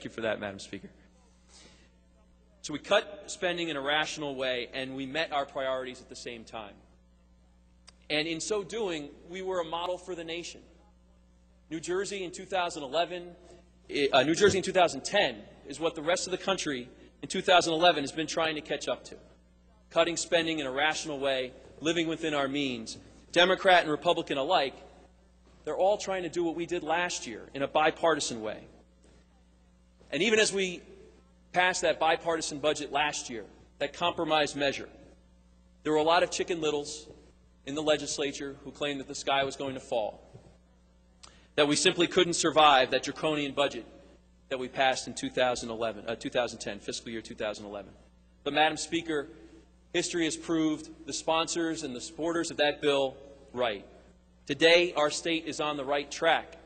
Thank you for that, Madam Speaker. So we cut spending in a rational way, and we met our priorities at the same time. And in so doing, we were a model for the nation. New Jersey in 2010 is what the rest of the country in 2011 has been trying to catch up to. Cutting spending in a rational way, living within our means. Democrat and Republican alike, they're all trying to do what we did last year in a bipartisan way. And even as we passed that bipartisan budget last year, that compromise measure, there were a lot of Chicken Littles in the legislature who claimed that the sky was going to fall, that we simply couldn't survive that draconian budget that we passed in 2010, fiscal year 2011. But, Madam Speaker, history has proved the sponsors and the supporters of that bill right. Today, our state is on the right track.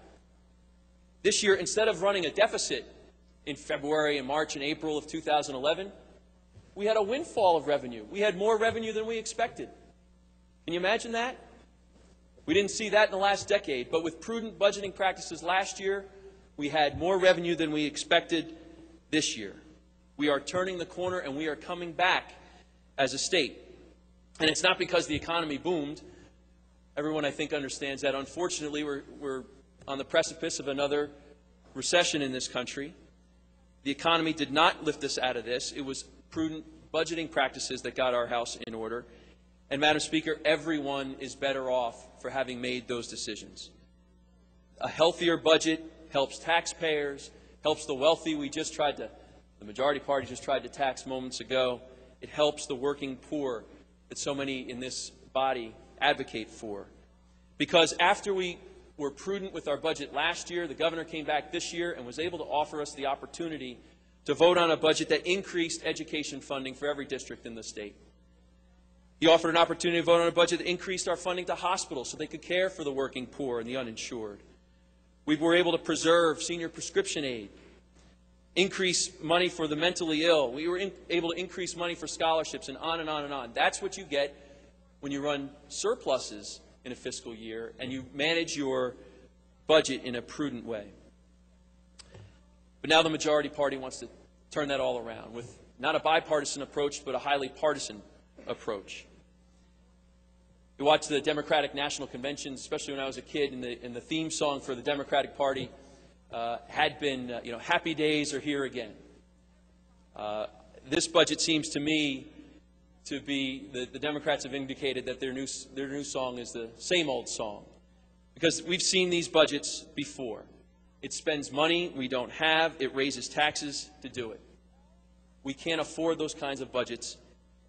This year, instead of running a deficit in February and March and April of 2011, we had a windfall of revenue. We had more revenue than we expected. Can you imagine that? We didn't see that in the last decade, but with prudent budgeting practices last year, we had more revenue than we expected this year. We are turning the corner and we are coming back as a state. And it's not because the economy boomed. Everyone, I think, understands that. Unfortunately, we're on the precipice of another recession in this country. The economy did not lift us out of this. It was prudent budgeting practices that got our house in order. And, Madam Speaker, everyone is better off for having made those decisions. A healthier budget helps taxpayers, helps the wealthy the majority party just tried to tax moments ago. It helps the working poor that so many in this body advocate for. Because after we were prudent with our budget last year, the governor came back this year and was able to offer us the opportunity to vote on a budget that increased education funding for every district in the state. He offered an opportunity to vote on a budget that increased our funding to hospitals so they could care for the working poor and the uninsured. We were able to preserve senior prescription aid, increase money for the mentally ill. We were able to increase money for scholarships, and on and on and on. That's what you get when you run surpluses in a fiscal year and you manage your budget in a prudent way. But now the majority party wants to turn that all around with not a bipartisan approach, but a highly partisan approach. We watched the Democratic National Convention, especially when I was a kid, and the theme song for the Democratic Party had been, happy days are here again. This budget seems to me to be, the Democrats have indicated that their new song is the same old song. Because we've seen these budgets before. It spends money we don't have. It raises taxes to do it. We can't afford those kinds of budgets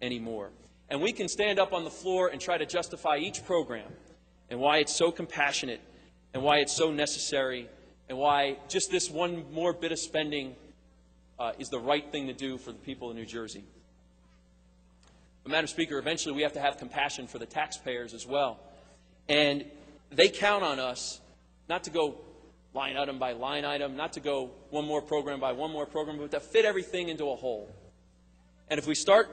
anymore. And we can stand up on the floor and try to justify each program and why it's so compassionate and why it's so necessary and why just this one more bit of spending is the right thing to do for the people of New Jersey. But, Madam Speaker, eventually we have to have compassion for the taxpayers as well. And they count on us not to go line item by line item, not to go one more program by one more program, but to fit everything into a whole. And if we start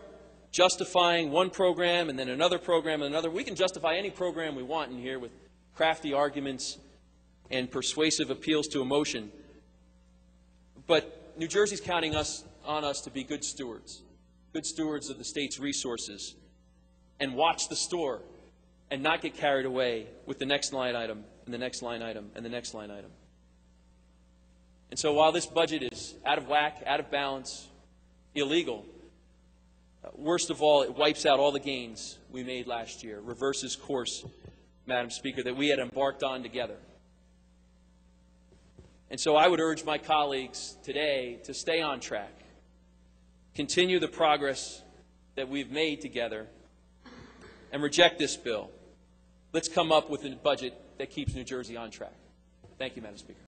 justifying one program and then another program and another, we can justify any program we want in here with crafty arguments and persuasive appeals to emotion. But New Jersey's counting on us to be good stewards of the state's resources, and watch the store and not get carried away with the next line item and the next line item and the next line item. And so while this budget is out of whack, out of balance, illegal, worst of all, it wipes out all the gains we made last year, reverses course, Madam Speaker, that we had embarked on together. And so I would urge my colleagues today to stay on track, continue the progress that we've made together, and reject this bill. Let's come up with a budget that keeps New Jersey on track. Thank you, Madam Speaker.